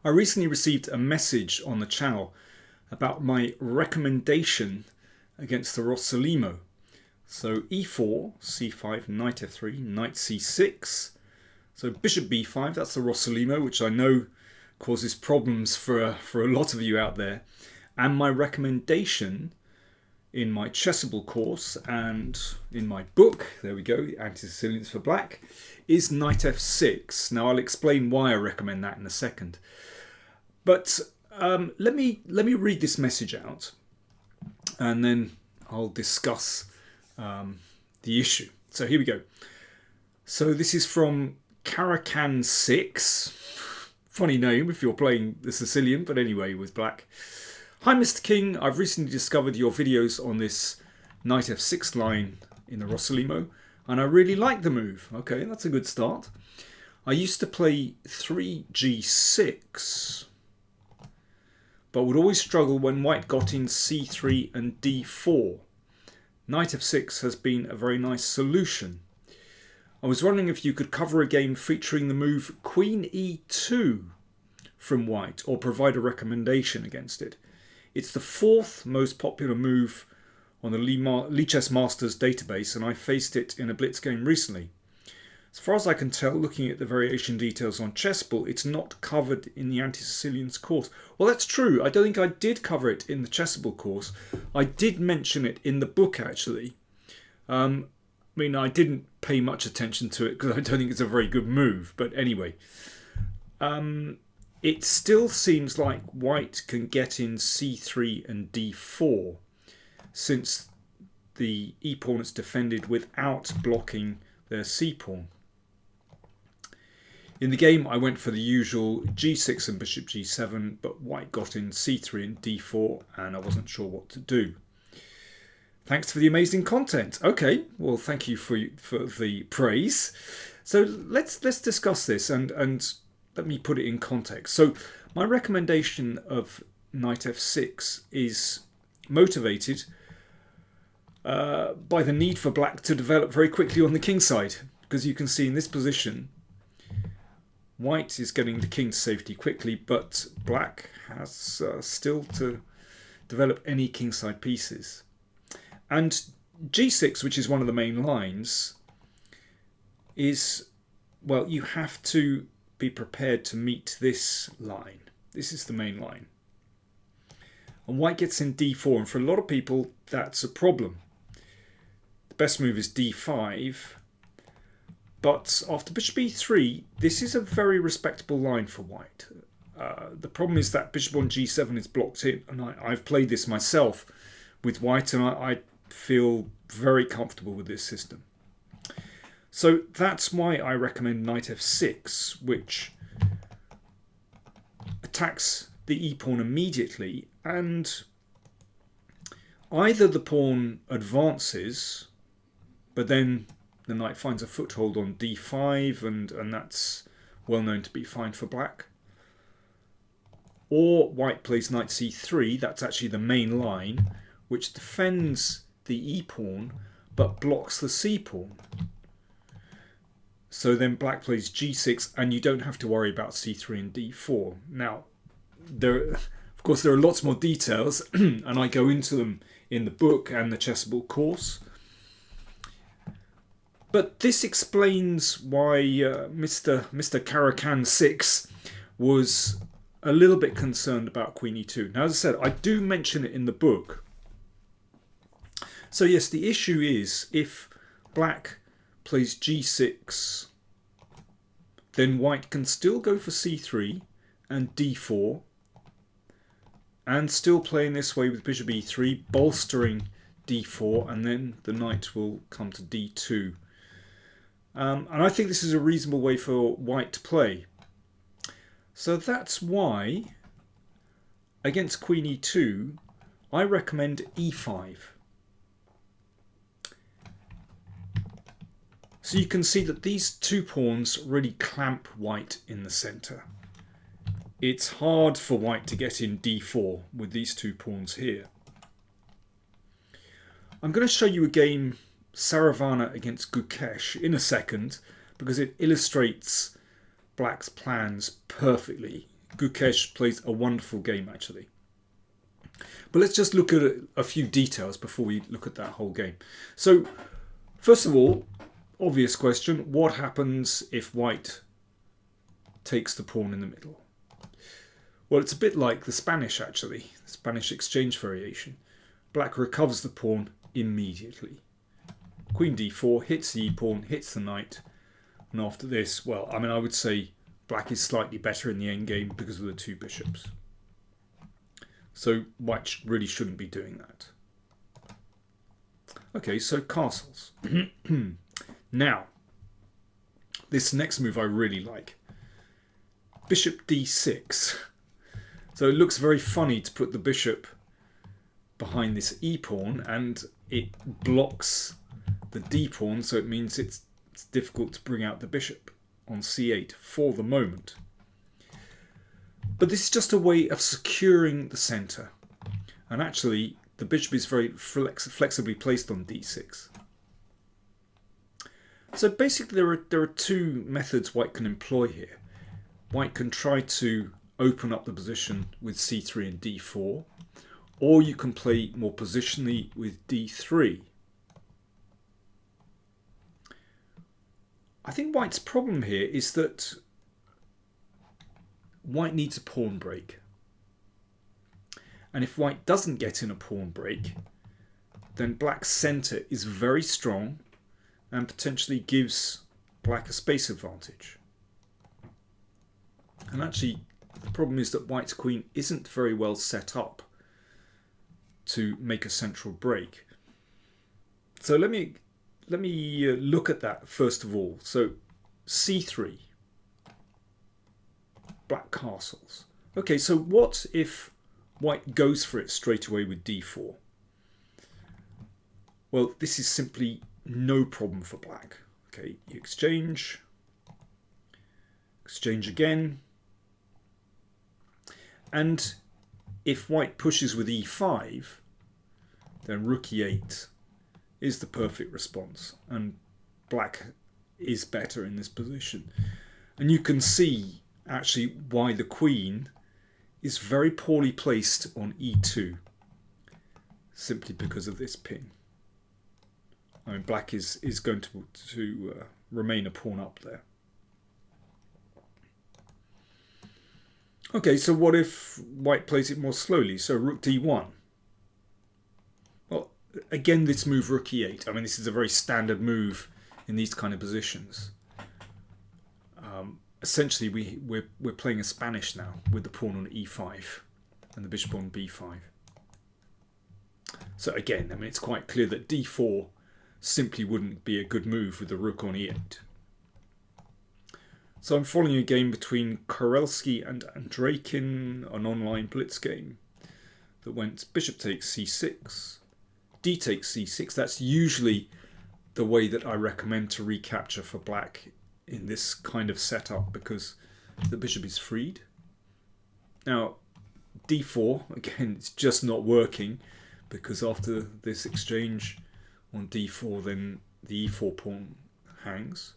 I recently received a message on the channel about my recommendation against the Rossolimo. So e4, c5, knight f3, knight c6. So bishop b5, that's the Rossolimo, which I know causes problems for a lot of you out there. And my recommendation in my Chessable course and in my book, there we go, Anti-Sicilians for Black, is knight f6. Now I'll explain why I recommend that in a second. But let me read this message out, and then I'll discuss the issue. So here we go. So this is from Qe2. Funny name if you're playing the Sicilian, but anyway, with black. Hi Mr. King, I've recently discovered your videos on this knight f6 line in the Rossolimo, and I really like the move. Okay, that's a good start. I used to play 3g6, but would always struggle when white got in c3 and d4. Knight f6 has been a very nice solution. I was wondering if you could cover a game featuring the move Queen e2 from white, or provide a recommendation against it. It's the fourth most popular move on the Lichess Masters database, and I faced it in a blitz game recently. As far as I can tell, looking at the variation details on Chessable, it's not covered in the Anti-Sicilians course. Well, that's true. I don't think I did cover it in the Chessable course. I did mention it in the book, actually. I mean, I didn't pay much attention to it because I don't think it's a very good move. But anyway, it still seems like white can get in c3 and d4, since the e-pawn is defended without blocking their c-pawn. In the game, I went for the usual g6 and bishop g7, but white got in c3 and d4, and I wasn't sure what to do. Thanks for the amazing content. Okay, well, thank you for the praise. So let's discuss this and let me put it in context. So my recommendation of knight f6 is motivated by the need for black to develop very quickly on the king side, because you can see in this position white is getting the king to safety quickly, but black has still to develop any kingside pieces. And g6, which is one of the main lines, is, well, you have to be prepared to meet this line. This is the main line. And white gets in d4, and for a lot of people that's a problem. The best move is d5, but after bishop e3, this is a very respectable line for white. The problem is that bishop on g7 is blocked in, and I've played this myself with white, and I feel very comfortable with this system. So that's why I recommend knight f6, which attacks the e-pawn immediately, and either the pawn advances, but then the knight finds a foothold on d5, and that's well known to be fine for black. Or white plays knight c3, that's actually the main line, which defends the e-pawn but blocks the c-pawn. So then black plays g6, and you don't have to worry about c3 and d4. Now, of course, there are lots more details, and I go into them in the book and the Chessable course. But this explains why Mr. Qe2 was a little bit concerned about Queen e2. Now, as I said, I do mention it in the book. So yes, the issue is if black plays g6, then white can still go for c3 and d4, and still play in this way with bishop e3, bolstering d4, and then the knight will come to d2. And I think this is a reasonable way for white to play. So that's why, against Queen e2, I recommend e5. So you can see that these two pawns really clamp white in the centre. It's hard for white to get in d4 with these two pawns here. I'm going to show you a game, Saravana against Gukesh, in a second, because it illustrates black's plans perfectly. Gukesh plays a wonderful game actually. But let's just look at a few details before we look at that whole game. So first of all, obvious question, what happens if white takes the pawn in the middle? Well, it's a bit like the Spanish actually, the Spanish exchange variation. Black recovers the pawn immediately. Queen d4 hits the e-pawn, hits the knight, and after this, well, I mean, I would say black is slightly better in the endgame because of the two bishops. So white really shouldn't be doing that. Okay, so castles. Now, this next move I really like. Bishop d6. So it looks very funny to put the bishop behind this e-pawn, and it blocks the d-pawn, so it means it's difficult to bring out the bishop on c8 for the moment. But this is just a way of securing the centre, and actually the bishop is very flexibly placed on d6. So basically there are two methods white can employ here. White can try to open up the position with c3 and d4, or you can play more positionally with d3. I think white's problem here is that white needs a pawn break. And if white doesn't get in a pawn break, then black's centre is very strong and potentially gives black a space advantage. And actually, the problem is that white's queen isn't very well set up to make a central break. So let me look at that first of all. So c3, black castles. Okay, so what if white goes for it straight away with d4? Well, this is simply no problem for black. Okay, you exchange again, and if white pushes with e5, then rook e8 is the perfect response, and black is better in this position. And you can see actually why the queen is very poorly placed on e2, simply because of this pin. I mean, black is going to remain a pawn up there. Okay, so what if white plays it more slowly? So rook d1. Well, again, this move rook e8. I mean, this is a very standard move in these kind of positions. Essentially, we're playing a Spanish now with the pawn on e5 and the bishop on b5. So again, I mean, it's quite clear that d4 simply wouldn't be a good move with the rook on e8. So I'm following a game between Karelski and Andreikin, an online blitz game that went bishop takes c6, d takes c6. That's usually the way that I recommend to recapture for black in this kind of setup, because the bishop is freed. Now d4, again, it's just not working, because after this exchange on d4, then the e4 pawn hangs.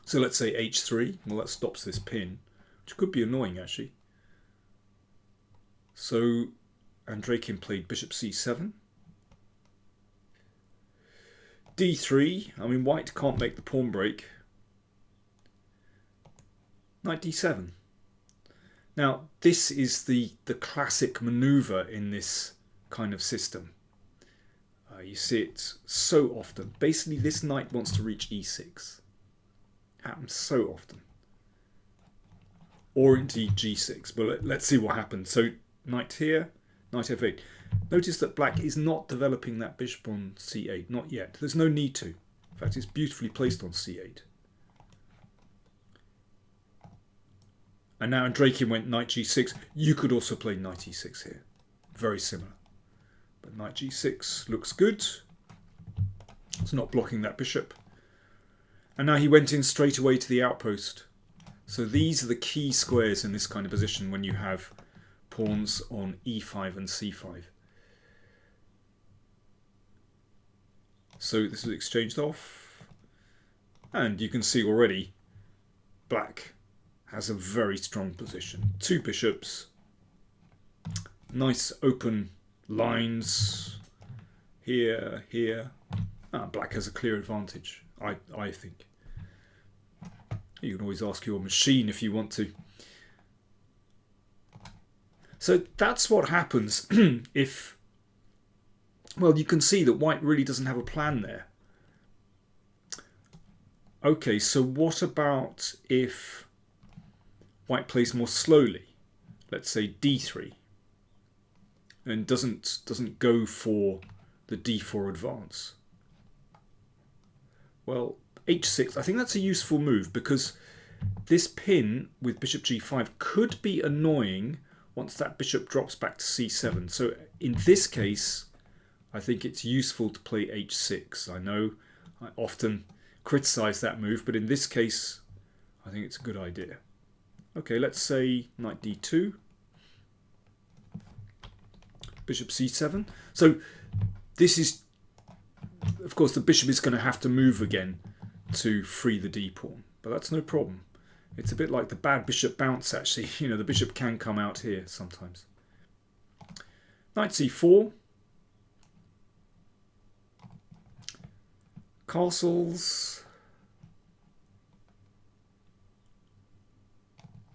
So let's say h3. Well, that stops this pin, which could be annoying actually. So Andreikin played bishop c7. d3. I mean, white can't make the pawn break. Knight d7. Now, this is the classic maneuver in this kind of system. You see it so often. Basically, this knight wants to reach e6. Happens so often. Or indeed g6. But let's see what happens. So knight here, knight f8. Notice that black is not developing that bishop on c8. Not yet. There's no need to. In fact, it's beautifully placed on c8. And now Andreikin went knight g6. You could also play knight e6 here. Very similar. But knight g6 looks good. It's not blocking that bishop. And now he went in straight away to the outpost. So these are the key squares in this kind of position when you have pawns on e5 and c5. So this is exchanged off. And you can see already black has a very strong position. Two bishops, nice open lines here, here. Black has a clear advantage, I think. You can always ask your machine if you want to. So that's what happens if... Well, you can see that white really doesn't have a plan there. Okay, so what about if white plays more slowly? Let's say d3. And doesn't go for the d4 advance. Well, h6, I think that's a useful move because this pin with bishop g5 could be annoying once that bishop drops back to c7. So in this case, I think it's useful to play h6. I know I often criticize that move, but in this case, I think it's a good idea. Okay, let's say knight d2. Bishop c7. So this is, of course, the bishop is going to have to move again to free the d pawn, but that's no problem. It's a bit like the bad bishop bounce, actually. You know, the bishop can come out here sometimes. Knight c4. Castles.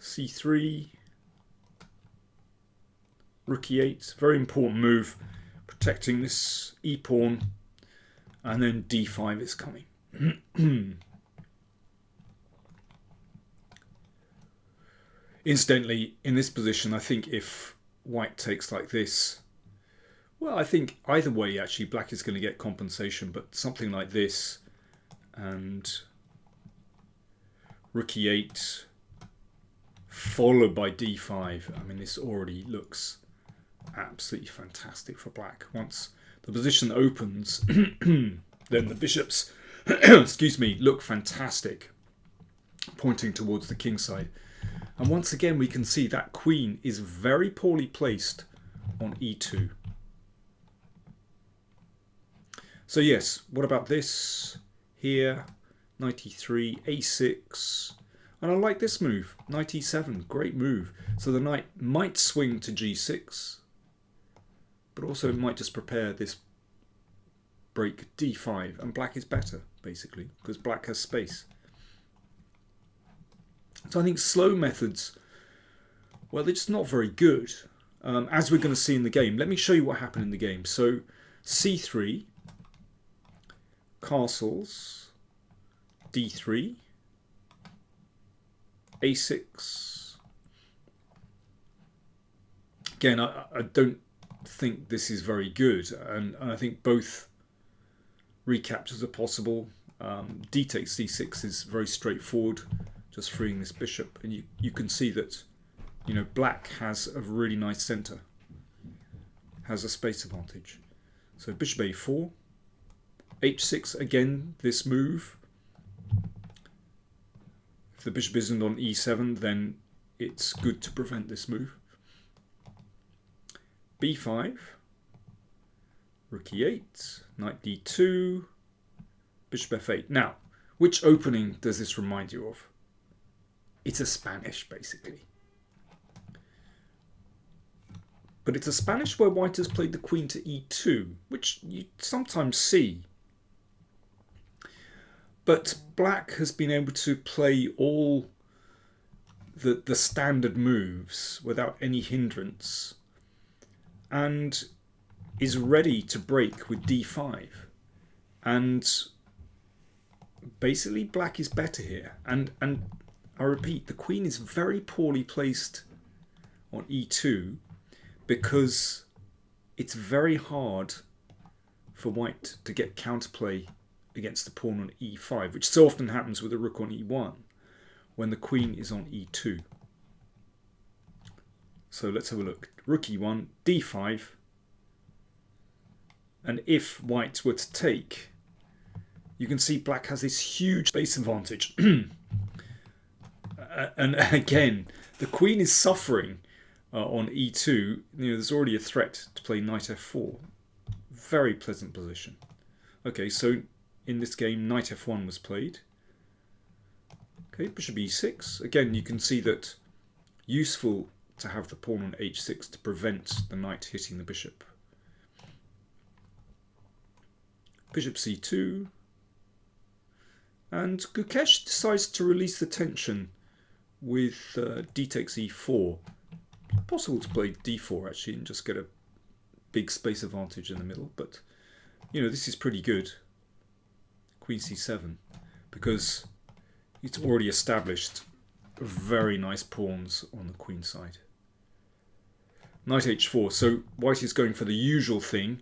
c3. Rook e8. Very important move, protecting this e-pawn. And then d5 is coming. Incidentally, in this position, I think if white takes like this, well, I think either way, actually, black is going to get compensation, but something like this, and rook e8, followed by d5. I mean, this already looks absolutely fantastic for black. Once the position opens, then the bishops, excuse me, look fantastic, pointing towards the king side. And once again, we can see that queen is very poorly placed on e2. So yes, what about this? Here, knight e3, a6. And I like this move, knight e7, great move. So the knight might swing to g6, but also it might just prepare this break d5. And black is better, basically, because black has space. So I think slow methods, well, they're just not very good, as we're going to see in the game. Let me show you what happened in the game. So c3, castles, d3, a6. Again, I don't think this is very good, and I think both recaptures are possible. D takes c6 is very straightforward, just freeing this bishop, and you can see that, you know, black has a really nice center, has a space advantage. So bishop a4, h6, again this move. If the bishop isn't on e7, then it's good to prevent this move. b5, rook e8, knight d2, bishop f8. Now, which opening does this remind you of? It's a Spanish, basically. But it's a Spanish where white has played the queen to e2, which you sometimes see. But black has been able to play all the standard moves without any hindrance, and is ready to break with d5. And basically black is better here. And I repeat, the queen is very poorly placed on e2 because it's very hard for white to get counterplay against the pawn on e5, which so often happens with a rook on e1 when the queen is on e2. So let's have a look. Rook e1, d5, and if white were to take, you can see black has this huge space advantage. And again, the queen is suffering on e2. You know, there's already a threat to play knight f4. Very pleasant position. Okay, so in this game, knight f1 was played. Okay, bishop e6. Again, you can see that useful to have the pawn on h6 to prevent the knight hitting the bishop. Bishop c2. And Gukesh decides to release the tension with d takes e4. Possible to play d4 actually and just get a big space advantage in the middle, but you know, this is pretty good. Queen c7, because it's already established very nice pawns on the queen side. Knight h4, so white is going for the usual thing,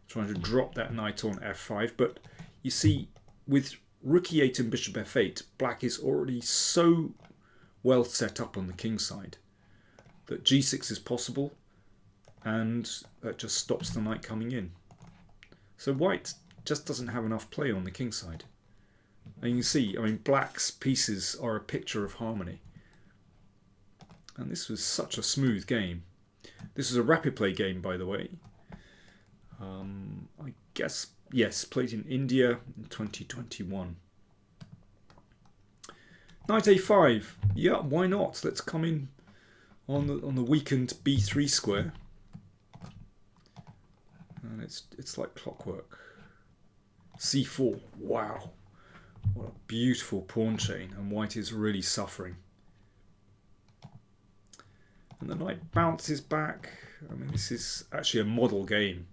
trying to drop that knight on f5, but you see with rook e8 and bishop f8, black is already so well set up on the king side that g6 is possible, and that just stops the knight coming in. So white just doesn't have enough play on the king side. And you can see, I mean, black's pieces are a picture of harmony. And this was such a smooth game. This is a rapid play game, by the way. I guess, yes, played in India in 2021. Knight a5. Yeah, why not? Let's come in on the weakened b3 square. And it's like clockwork. c4. Wow. What a beautiful pawn chain. And white is really suffering. And the knight bounces back. I mean, this is actually a model game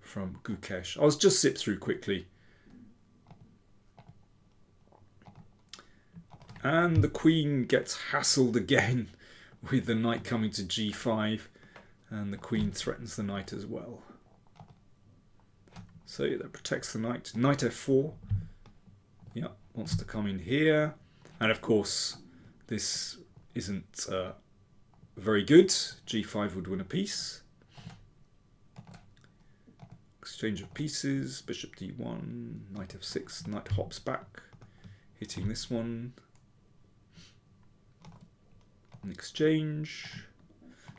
from Gukesh. I'll just zip through quickly. And the queen gets hassled again with the knight coming to g5. And the queen threatens the knight as well. So that protects the knight. Knight f4. Yeah, wants to come in here. And of course, this isn't very good. g5 would win a piece. Exchange of pieces. Bishop d1. Knight f6. Knight hops back. Hitting this one. An exchange.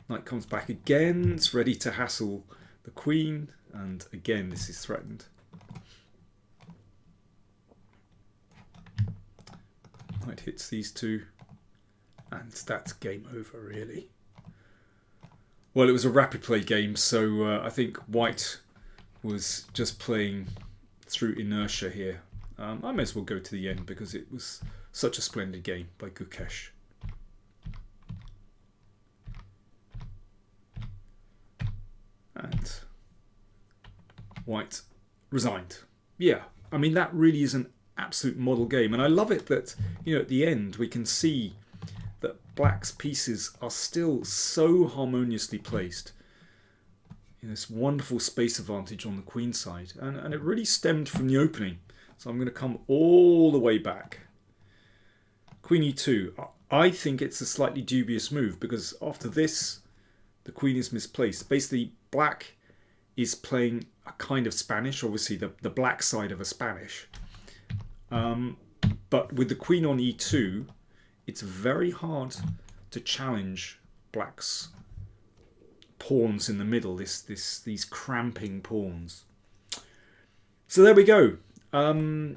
Knight comes back again. It's ready to hassle the queen. And again, this is threatened. Knight hits these two. And that's game over, really. Well, it was a rapid play game, so I think white was just playing through inertia here. I may as well go to the end because it was such a splendid game by Gukesh. And white resigned. Yeah, I mean, that really is an absolute model game. And I love it that, you know, at the end we can see that black's pieces are still so harmoniously placed. This wonderful space advantage on the queen side. And it really stemmed from the opening. So I'm going to come all the way back. Queen e2. I think it's a slightly dubious move because after this, the queen is misplaced. Basically, black is playing a kind of Spanish, obviously the black side of a Spanish. But with the queen on e2, it's very hard to challenge black's pawns in the middle, these cramping pawns. So there we go. I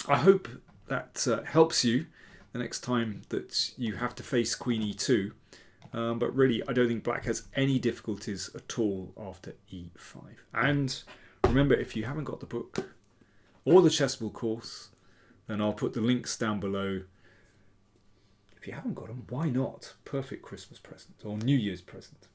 hope that helps you the next time that you have to face queen e2. But really, I don't think black has any difficulties at all after e5. And remember, if you haven't got the book or the Chessable course, then I'll put the links down below. If you haven't got them, why not? Perfect Christmas present or New Year's present.